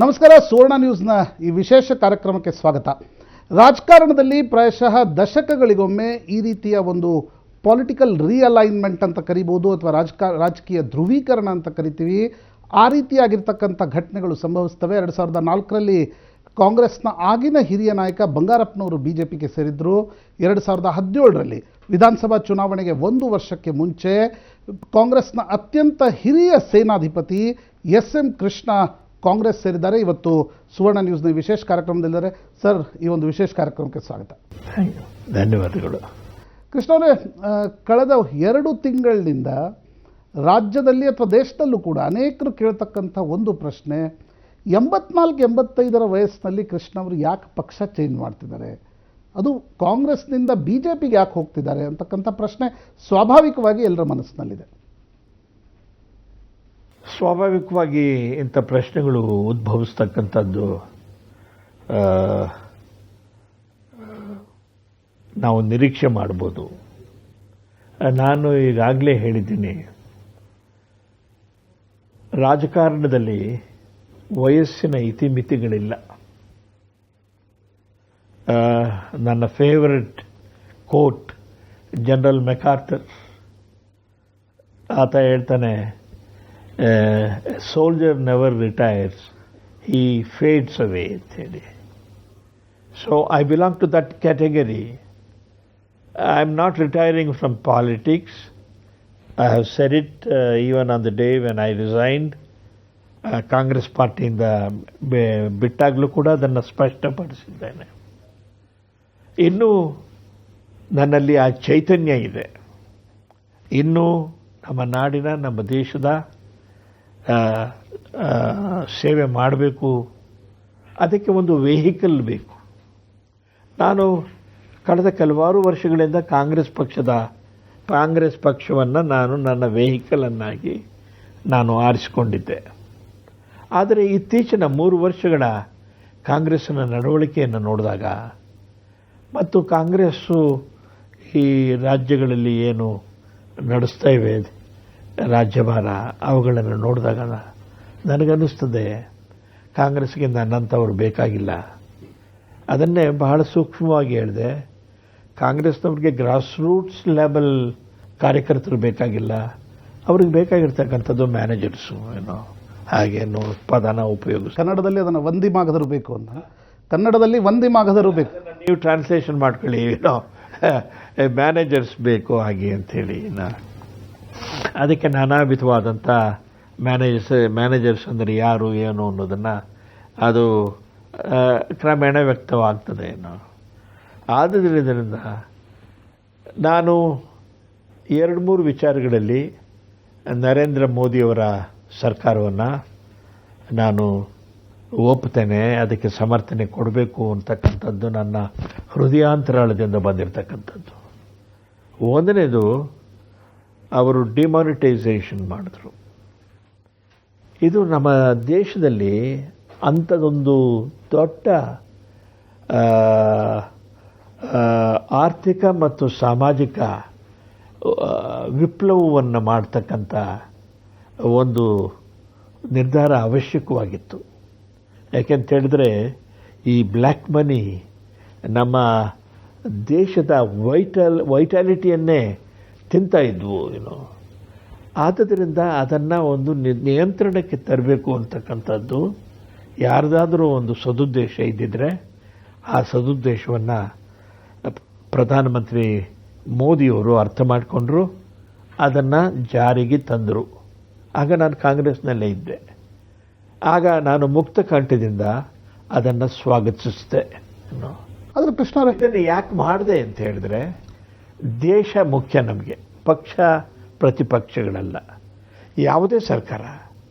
ನಮಸ್ಕಾರ. ಸುವರ್ಣ ನ್ಯೂಸ್ನ ಈ ವಿಶೇಷ ಕಾರ್ಯಕ್ರಮಕ್ಕೆ ಸ್ವಾಗತ. ರಾಜಕಾರಣದಲ್ಲಿ ಪ್ರಾಯಶಃ ದಶಕಗಳಿಗೊಮ್ಮೆ ಈ ರೀತಿಯ ಒಂದು ಪೊಲಿಟಿಕಲ್ ರಿಅಲೈನ್ಮೆಂಟ್ ಅಂತ ಕರಿಬೋದು, ಅಥವಾ ರಾಜಕೀಯ ಧ್ರುವೀಕರಣ ಅಂತ ಕರಿತೀವಿ. ಆ ರೀತಿಯಾಗಿರ್ತಕ್ಕಂಥ ಘಟನೆಗಳು ಸಂಭವಿಸ್ತವೆ. 2004ರಲ್ಲಿ ಕಾಂಗ್ರೆಸ್ನ ಆಗಿನ ಹಿರಿಯ ನಾಯಕ ಬಂಗಾರಪ್ಪನವರು BJPಗೆ ಸೇರಿದ್ರು. 2017ರಲ್ಲಿ ವಿಧಾನಸಭಾ ಚುನಾವಣೆಗೆ 1 ವರ್ಷಕ್ಕೆ ಮುಂಚೆ ಕಾಂಗ್ರೆಸ್ನ ಅತ್ಯಂತ ಹಿರಿಯ ಸೇನಾಧಿಪತಿ SM ಕೃಷ್ಣ ಕಾಂಗ್ರೆಸ್ ಸೇರಿದ್ದಾರೆ. ಇವತ್ತು ಸುವರ್ಣ ನ್ಯೂಸ್ನ ವಿಶೇಷ ಕಾರ್ಯಕ್ರಮದಲ್ಲಿದ್ದಾರೆ. ಸರ್, ಈ ಒಂದು ವಿಶೇಷ ಕಾರ್ಯಕ್ರಮಕ್ಕೆ ಸ್ವಾಗತ. ಧನ್ಯವಾದಗಳು. ಕೃಷ್ಣ ಅವರೇ, ಕಳೆದ 2 ತಿಂಗಳಿನಿಂದ ರಾಜ್ಯದಲ್ಲಿ ಅಥವಾ ದೇಶದಲ್ಲೂ ಕೂಡ ಅನೇಕರು ಕೇಳ್ತಕ್ಕಂಥ ಒಂದು ಪ್ರಶ್ನೆ, 84-85 ವಯಸ್ಸಿನಲ್ಲಿ ಕೃಷ್ಣ ಅವರು ಯಾಕೆ ಪಕ್ಷ ಚೇಂಜ್ ಮಾಡ್ತಿದ್ದಾರೆ, ಅದು ಕಾಂಗ್ರೆಸ್ನಿಂದ BJPಗೆ ಯಾಕೆ ಹೋಗ್ತಿದ್ದಾರೆ ಅಂತಕ್ಕಂಥ ಪ್ರಶ್ನೆ ಸ್ವಾಭಾವಿಕವಾಗಿ ಎಲ್ಲರ ಮನಸ್ಸಿನಲ್ಲಿದೆ. ಸ್ವಾಭಾವಿಕವಾಗಿ ಇಂಥ ಪ್ರಶ್ನೆಗಳು ಉದ್ಭವಿಸ್ತಕ್ಕಂಥದ್ದು ನಾವು ನಿರೀಕ್ಷೆ ಮಾಡ್ಬೋದು. ನಾನು ಈಗಾಗಲೇ ಹೇಳಿದ್ದೀನಿ, ರಾಜಕಾರಣದಲ್ಲಿ ವಯಸ್ಸಿನ ಇತಿಮಿತಿಗಳಿಲ್ಲ. ನನ್ನ ಫೇವರೆಟ್ ಕೋಟ್ ಜನರಲ್ ಮೆಕಾರ್ಥರ್, ಆತ ಹೇಳ್ತಾನೆ, soldier never retires, he fades away ಅಂತ ಹೇಳಿ. So I belong to that category. I am not retiring from politics. I have said it even on the day when I resigned. Congress ಪಾರ್ಟಿಯಿಂದ ಬಿಟ್ಟಾಗಲೂ ಕೂಡ ಅದನ್ನು ಸ್ಪಷ್ಟಪಡಿಸಿದ್ದೇನೆ. ಇನ್ನೂ ನನ್ನಲ್ಲಿ ಆ ಚೈತನ್ಯ ಇದೆ. ಇನ್ನೂ ನಮ್ಮ ನಾಡಿನ, ನಮ್ಮ ದೇಶದ ಸೇವೆ ಮಾಡಬೇಕು. ಅದಕ್ಕೆ ಒಂದು ವೆಹಿಕಲ್ ಬೇಕು. ನಾನು ಕಳೆದ ಕೆಲವಾರು ವರ್ಷಗಳಿಂದ ಕಾಂಗ್ರೆಸ್ ಪಕ್ಷವನ್ನು ನಾನು ನನ್ನ ವೆಹಿಕಲನ್ನಾಗಿ ನಾನು ಆರಿಸಿಕೊಂಡಿದ್ದೆ. ಆದರೆ ಇತ್ತೀಚಿನ 3 ವರ್ಷಗಳ ಕಾಂಗ್ರೆಸ್ಸಿನ ನಡವಳಿಕೆಯನ್ನು ನೋಡಿದಾಗ ಮತ್ತು ಕಾಂಗ್ರೆಸ್ಸು ಈ ರಾಜ್ಯಗಳಲ್ಲಿ ಏನು ನಡೆಸ್ತಾ ಇವೆ ರಾಜ್ಯಭಾರ, ಅವುಗಳನ್ನು ನೋಡಿದಾಗ ನನಗನ್ನಿಸ್ತದೆ ಕಾಂಗ್ರೆಸ್ಗೆ ನನ್ನಂಥವ್ರು ಬೇಕಾಗಿಲ್ಲ. ಅದನ್ನೇ ಬಹಳ ಸೂಕ್ಷ್ಮವಾಗಿ ಹೇಳಿದೆ. ಕಾಂಗ್ರೆಸ್ನವ್ರಿಗೆ ಗ್ರಾಸ್ ರೂಟ್ಸ್ ಲೆವೆಲ್ ಕಾರ್ಯಕರ್ತರು ಬೇಕಾಗಿಲ್ಲ. ಅವ್ರಿಗೆ ಬೇಕಾಗಿರ್ತಕ್ಕಂಥದ್ದು ಮ್ಯಾನೇಜರ್ಸು, ಏನೋ ಹಾಗೇನು ಪದನ ಉಪಯೋಗಿಸಿ. ಕನ್ನಡದಲ್ಲಿ ಅದನ್ನು ವಂದಿಮಾಗದರು ಬೇಕು ಅಂತ, ಕನ್ನಡದಲ್ಲಿ ವಂದಿಮಾಗದರು ಬೇಕು. ನೀವು ಟ್ರಾನ್ಸ್ಲೇಷನ್ ಮಾಡ್ಕೊಳ್ಳಿ, ಏನೋ ಮ್ಯಾನೇಜರ್ಸ್ ಬೇಕು ಹಾಗೆ ಅಂಥೇಳಿ. ಅದಕ್ಕೆ ನಾನಾ ವಿಧವಾದಂಥ ಮ್ಯಾನೇಜರ್ಸ್ ಅಂದರೆ ಯಾರು ಏನು ಅನ್ನೋದನ್ನು ಅದು ಕ್ರಮೇಣ ವ್ಯಕ್ತವಾಗ್ತದೆ. ಆದ್ದರಿಂದ ನಾನು 2-3 ವಿಚಾರಗಳಲ್ಲಿ ನರೇಂದ್ರ ಮೋದಿಯವರ ಸರ್ಕಾರವನ್ನು ನಾನು ಒಪ್ಪುತ್ತೇನೆ, ಅದಕ್ಕೆ ಸಮರ್ಥನೆ ಕೊಡಬೇಕು ಅಂತಕ್ಕಂಥದ್ದು ನನ್ನ ಹೃದಯಾಂತರಾಳದಿಂದ ಬಂದಿರತಕ್ಕಂಥದ್ದು. ಒಂದನೇದು, ಅವರು ಡಿಮಾನಿಟೈಸೇಷನ್ ಮಾಡಿದ್ರು. ಇದು ನಮ್ಮ ದೇಶದಲ್ಲಿ ಅಂಥದ್ದೊಂದು ದೊಡ್ಡ ಆರ್ಥಿಕ ಮತ್ತು ಸಾಮಾಜಿಕ ವಿಪ್ಲವವನ್ನು ಮಾಡ್ತಕ್ಕಂಥ ಒಂದು ನಿರ್ಧಾರ ಅವಶ್ಯಕವಾಗಿತ್ತು. ಯಾಕೆಂತೇಳಿದ್ರೆ ಈ ಬ್ಲ್ಯಾಕ್ ಮನಿ ನಮ್ಮ ದೇಶದ ವೈಟಾಲಿಟಿಯನ್ನೇ ತಿಂತಾ ಇದ್ವು. ಆದ್ದರಿಂದ ಅದನ್ನು ಒಂದು ನಿಯಂತ್ರಣಕ್ಕೆ ತರಬೇಕು ಅಂತಕ್ಕಂಥದ್ದು ಯಾರ್ದಾದರೂ ಒಂದು ಸದುದ್ದೇಶ ಇದ್ದಿದ್ರೆ ಆ ಸದುದ್ದೇಶವನ್ನು ಪ್ರಧಾನಮಂತ್ರಿ ಮೋದಿಯವರು ಅರ್ಥ ಮಾಡಿಕೊಂಡ್ರು, ಅದನ್ನು ಜಾರಿಗೆ ತಂದರು. ಆಗ ನಾನು ಕಾಂಗ್ರೆಸ್ನಲ್ಲೇ ಇದ್ದೆ. ಆಗ ನಾನು ಮುಕ್ತ ಕಂಠದಿಂದ ಅದನ್ನು ಸ್ವಾಗತಿಸಿದೆ. ಆದರೆ ಕೃಷ್ಣ, ಇದನ್ನು ಯಾಕೆ ಮಾಡಿದೆ ಅಂತ ಹೇಳಿದ್ರೆ, ದೇಶ ಮುಖ್ಯ ನಮಗೆ, ಪಕ್ಷ ಪ್ರತಿಪಕ್ಷಗಳಲ್ಲ. ಯಾವುದೇ ಸರ್ಕಾರ,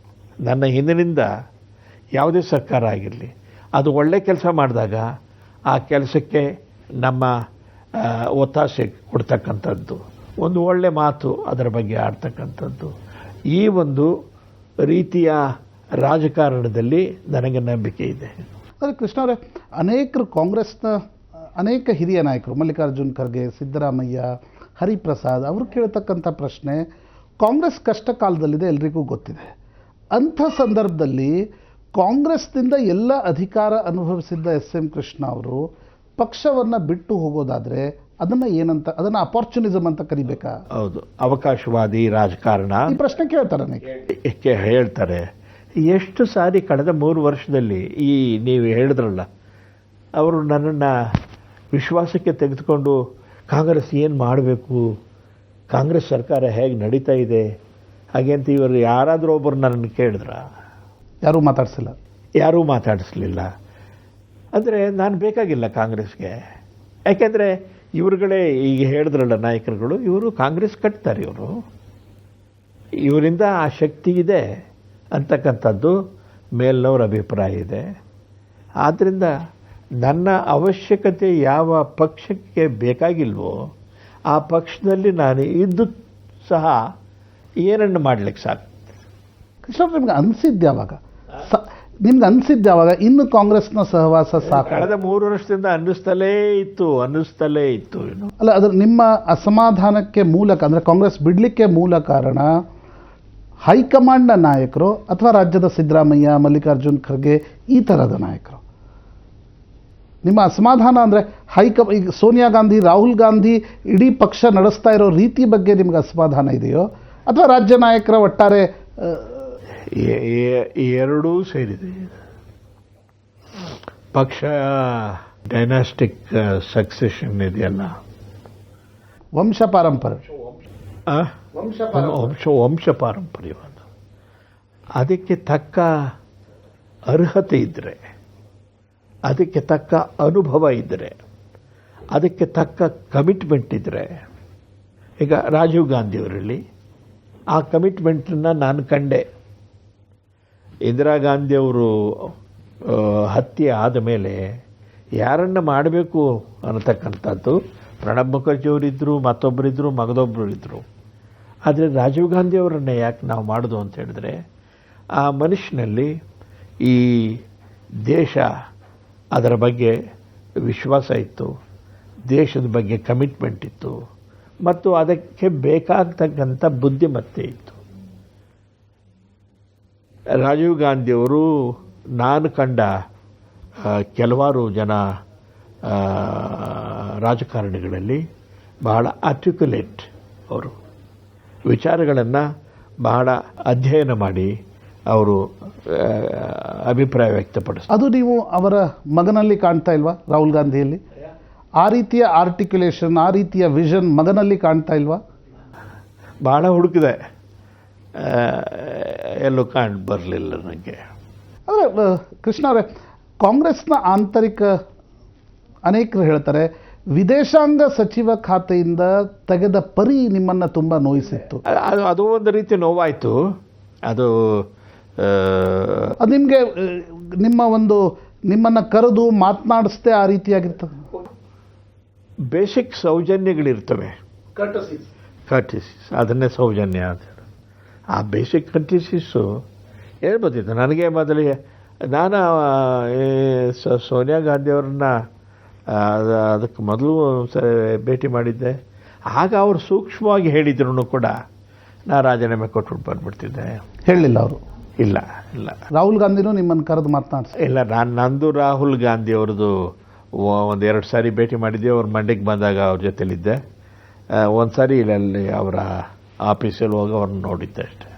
ನನ್ನ ಹಿಂದಿನಿಂದ ಯಾವುದೇ ಸರ್ಕಾರ ಆಗಿರಲಿ, ಅದು ಒಳ್ಳೆ ಕೆಲಸ ಮಾಡಿದಾಗ ಆ ಕೆಲಸಕ್ಕೆ ನಮ್ಮ ಒತ್ತಾಸೆ ಕೊಡ್ತಕ್ಕಂಥದ್ದು, ಒಂದು ಒಳ್ಳೆ ಮಾತು ಅದರ ಬಗ್ಗೆ ಆಡ್ತಕ್ಕಂಥದ್ದು, ಈ ಒಂದು ರೀತಿಯ ರಾಜಕಾರಣದಲ್ಲಿ ನನಗೆ ನಂಬಿಕೆ ಇದೆ. ಆದರೆ ಕೃಷ್ಣ ಅವರೇ, ಅನೇಕರು ಕಾಂಗ್ರೆಸ್ನ ಅನೇಕ ಹಿರಿಯ ನಾಯಕರು, ಮಲ್ಲಿಕಾರ್ಜುನ್ ಖರ್ಗೆ, ಸಿದ್ದರಾಮಯ್ಯ, ಹರಿಪ್ರಸಾದ್, ಅವರು ಕೇಳ್ತಕ್ಕಂಥ ಪ್ರಶ್ನೆ, ಕಾಂಗ್ರೆಸ್ ಕಷ್ಟ ಕಾಲದಲ್ಲಿದೆ, ಎಲ್ರಿಗೂ ಗೊತ್ತಿದೆ. ಅಂಥ ಸಂದರ್ಭದಲ್ಲಿ ಕಾಂಗ್ರೆಸ್ನಿಂದ ಎಲ್ಲ ಅಧಿಕಾರ ಅನುಭವಿಸಿದ್ದ ಎಸ್ ಎಂ ಕೃಷ್ಣ ಅವರು ಪಕ್ಷವನ್ನು ಬಿಟ್ಟು ಹೋಗೋದಾದರೆ ಅದನ್ನು ಅಪಾರ್ಚುನಿಸಮ್ ಅಂತ ಕರಿಬೇಕಾ? ಹೌದು, ಅವಕಾಶವಾದಿ ರಾಜಕಾರಣ ಈ ಪ್ರಶ್ನೆ ಕೇಳ್ತಾರೆ ನನಗೆ. ಹೇಳ್ತಾರೆ. ಎಷ್ಟು ಸಾರಿ ಕಳೆದ 3 ವರ್ಷದಲ್ಲಿ ನೀವು ಹೇಳಿದ್ರಲ್ಲ, ಅವರು ನನ್ನನ್ನು ವಿಶ್ವಾಸಕ್ಕೆ ತೆಗೆದುಕೊಂಡು ಕಾಂಗ್ರೆಸ್ ಏನು ಮಾಡಬೇಕು, ಕಾಂಗ್ರೆಸ್ ಸರ್ಕಾರ ಹೇಗೆ ನಡೀತಾ ಇದೆ ಹಾಗೆ ಅಂತ ಇವರು ಯಾರಾದರೂ ಒಬ್ಬರು ನನ್ನನ್ನು ಕೇಳಿದ್ರ? ಯಾರೂ ಮಾತಾಡಿಸಲಿಲ್ಲ. ಅಂದರೆ ನಾನು ಬೇಕಾಗಿಲ್ಲ ಕಾಂಗ್ರೆಸ್ಗೆ. ಯಾಕೆಂದರೆ ಇವರುಗಳೇ ಈಗ ಹೇಳಿದ್ರಲ್ಲ ನಾಯಕರುಗಳು, ಇವರು ಕಾಂಗ್ರೆಸ್ ಕಟ್ತಾರೆ, ಇವರಿಂದ ಆ ಶಕ್ತಿ ಇದೆ ಅಂತಕ್ಕಂಥದ್ದು ಮೇಲ್ನವ್ರ ಅಭಿಪ್ರಾಯ ಇದೆ. ಆದ್ದರಿಂದ ನನ್ನ ಅವಶ್ಯಕತೆ ಯಾವ ಪಕ್ಷಕ್ಕೆ ಬೇಕಾಗಿಲ್ವೋ ಆ ಪಕ್ಷದಲ್ಲಿ ನಾನು ಇದ್ದು ಸಹ ಏನನ್ನು ಮಾಡಲಿಕ್ಕೆ ಸಾಕು. ಕೃಷ್ಣ, ನಿಮ್ಗೆ ಅನಿಸಿದ್ಯಾವಾಗ ಇನ್ನು ಕಾಂಗ್ರೆಸ್ನ ಸಹವಾಸ ಸಾಕು? ಕಳೆದ 3 ವರ್ಷದಿಂದ ಅನ್ನಿಸ್ತಲೇ ಇತ್ತು. ಅಲ್ಲ, ಅದು ನಿಮ್ಮ ಅಸಮಾಧಾನಕ್ಕೆ ಮೂಲಕ, ಅಂದರೆ ಕಾಂಗ್ರೆಸ್ ಬಿಡಲಿಕ್ಕೆ ಮೂಲ ಕಾರಣ ಹೈಕಮಾಂಡ್ನ ನಾಯಕರು ಅಥವಾ ರಾಜ್ಯದ ಸಿದ್ದರಾಮಯ್ಯ, ಮಲ್ಲಿಕಾರ್ಜುನ್ ಖರ್ಗೆ ಈ ಥರದ ನಾಯಕರು? ನಿಮ್ಮ ಅಸಮಾಧಾನ ಅಂದರೆ ಈಗ ಸೋನಿಯಾ ಗಾಂಧಿ, ರಾಹುಲ್ ಗಾಂಧಿ ಇಡೀ ಪಕ್ಷ ನಡೆಸ್ತಾ ಇರೋ ರೀತಿ ಬಗ್ಗೆ ನಿಮ್ಗೆ ಅಸಮಾಧಾನ ಇದೆಯೋ ಅಥವಾ ರಾಜ್ಯ ನಾಯಕರ ಒಟ್ಟಾರೆ? ಎರಡೂ ಸೇರಿದೆ. ಪಕ್ಷ ಡೈನಾಸ್ಟಿಕ್ ಸಕ್ಸೆಷನ್ ಇದೆಯಲ್ಲ, ವಂಶ ಪಾರಂಪರ್ಯ, ಅದಕ್ಕೆ ತಕ್ಕ ಅರ್ಹತೆ ಇದ್ದರೆ, ಅದಕ್ಕೆ ತಕ್ಕ ಅನುಭವ ಇದ್ದರೆ, ಅದಕ್ಕೆ ತಕ್ಕ ಕಮಿಟ್ಮೆಂಟ್ ಇದ್ದರೆ, ಈಗ ರಾಜೀವ್ ಗಾಂಧಿಯವರಲ್ಲಿ ಆ ಕಮಿಟ್ಮೆಂಟನ್ನು ನಾನು ಕಂಡೆ. ಇಂದಿರಾ ಗಾಂಧಿಯವರು ಹತ್ಯೆ ಆದ ಮೇಲೆ ಯಾರನ್ನು ಮಾಡಬೇಕು ಅನ್ನತಕ್ಕಂಥದ್ದು, ಪ್ರಣಬ್ ಮುಖರ್ಜಿಯವರಿದ್ದರು, ಮತ್ತೊಬ್ಬರಿದ್ದರು, ಮಗದೊಬ್ಬರು ಇದ್ದರು. ಆದರೆ ರಾಜೀವ್ ಗಾಂಧಿಯವರನ್ನೇ ಯಾಕೆ ನಾವು ಮಾಡೋದು ಅಂತ ಹೇಳಿದ್ರೆ, ಆ ಮನುಷ್ಯನಲ್ಲಿ ಈ ದೇಶ ಅದರ ಬಗ್ಗೆ ವಿಶ್ವಾಸ ಇತ್ತು, ದೇಶದ ಬಗ್ಗೆ ಕಮಿಟ್ಮೆಂಟ್ ಇತ್ತು, ಮತ್ತು ಅದಕ್ಕೆ ಬೇಕಾಗ್ತಕ್ಕಂಥ ಬುದ್ಧಿಮತ್ತೆ ಇತ್ತು. ರಾಜೀವ್ ಗಾಂಧಿಯವರು ನಾನು ಕಂಡ ಕೆಲವಾರು ಜನ ರಾಜಕಾರಣಿಗಳಲ್ಲಿ ಬಹಳ ಆರ್ಟಿಕ್ಯುಲೇಟ್, ಅವರು ವಿಚಾರಗಳನ್ನು ಬಹಳ ಅಧ್ಯಯನ ಮಾಡಿ ಅವರು ಅಭಿಪ್ರಾಯ ವ್ಯಕ್ತಪಡಿಸ್ತಾರೆ. ಅದು ನೀವು ಅವರ ಮಗನಲ್ಲಿ ಕಾಣ್ತಾ ಇಲ್ವಾ? ರಾಹುಲ್ ಗಾಂಧಿಯಲ್ಲಿ ಆ ರೀತಿಯ ಆರ್ಟಿಕ್ಯುಲೇಷನ್, ಆ ರೀತಿಯ ವಿಷನ್ ಮಗನಲ್ಲಿ ಕಾಣ್ತಾ ಇಲ್ವಾ? ಬಹಳ ಹುಡುಕಿದೆ, ಎಲ್ಲೂ ಕಾಣ್ ಬರಲಿಲ್ಲ ನನಗೆ. ಆದರೆ ಕೃಷ್ಣ ಅವರೇ, ಕಾಂಗ್ರೆಸ್ನ ಆಂತರಿಕ ಅನೇಕರು ಹೇಳ್ತಾರೆ, ವಿದೇಶಾಂಗ ಸಚಿವ ಖಾತೆಯಿಂದ ತೆಗೆದ ಪರಿ ನಿಮ್ಮನ್ನು ತುಂಬ ನೋಯಿಸಿತ್ತು. ಅದು ಒಂದು ರೀತಿ ನೋವಾಯಿತು. ಅದು ನಿಮಗೆ ನಿಮ್ಮನ್ನು ಕರೆದು ಮಾತನಾಡಿಸ್ದೆ ಆ ರೀತಿಯಾಗಿರ್ತದೆ. ಬೇಸಿಕ್ ಸೌಜನ್ಯಗಳಿರ್ತವೆ, ಕರ್ಟಿಸಿಸ್, ಅದನ್ನೇ ಸೌಜನ್ಯ ಅಂತ ಹೇಳಿ. ಆ ಬೇಸಿಕ್ ಕರ್ಟಿಸಿಸ್ಸು ಹೇಳ್ಬೋದಿತ್ತು ನನಗೆ. ಮೊದಲಿಗೆ ನಾನು ಸೋನಿಯಾ ಗಾಂಧಿಯವ್ರನ್ನ ಅದಕ್ಕೆ ಮೊದಲು ಸರಿ ಭೇಟಿ ಮಾಡಿದ್ದೆ. ಆಗ ಅವರು ಸೂಕ್ಷ್ಮವಾಗಿ ಹೇಳಿದ್ರು ಕೂಡ ನಾನು ರಾಜೀನಾಮೆ ಕೊಟ್ಬಿಟ್ಟು ಬಂದ್ಬಿಡ್ತಿದ್ದೆ. ಹೇಳಲಿಲ್ಲ ಅವರು? ಇಲ್ಲ. ರಾಹುಲ್ ಗಾಂಧಿನೂ ನಿಮ್ಮನ್ನು ಕರೆದು ಮಾತನಾಡಿಸಿ? ಇಲ್ಲ, ನಂದು ರಾಹುಲ್ ಗಾಂಧಿ ಅವ್ರದ್ದು 1-2 ಸಾರಿ ಭೇಟಿ ಮಾಡಿದ್ದೆ. ಅವ್ರ ಮಂಡ್ಯಕ್ಕೆ ಬಂದಾಗ ಅವ್ರ ಜೊತೆಲಿದ್ದೆ. ಒಂದು ಸಾರಿ ಇಲ್ಲಿ ಅವರ ಆಫೀಸಲ್ಲಿ ಹೋಗಿ ಅವ್ರನ್ನ ನೋಡಿದ್ದೆ ಅಷ್ಟೇ.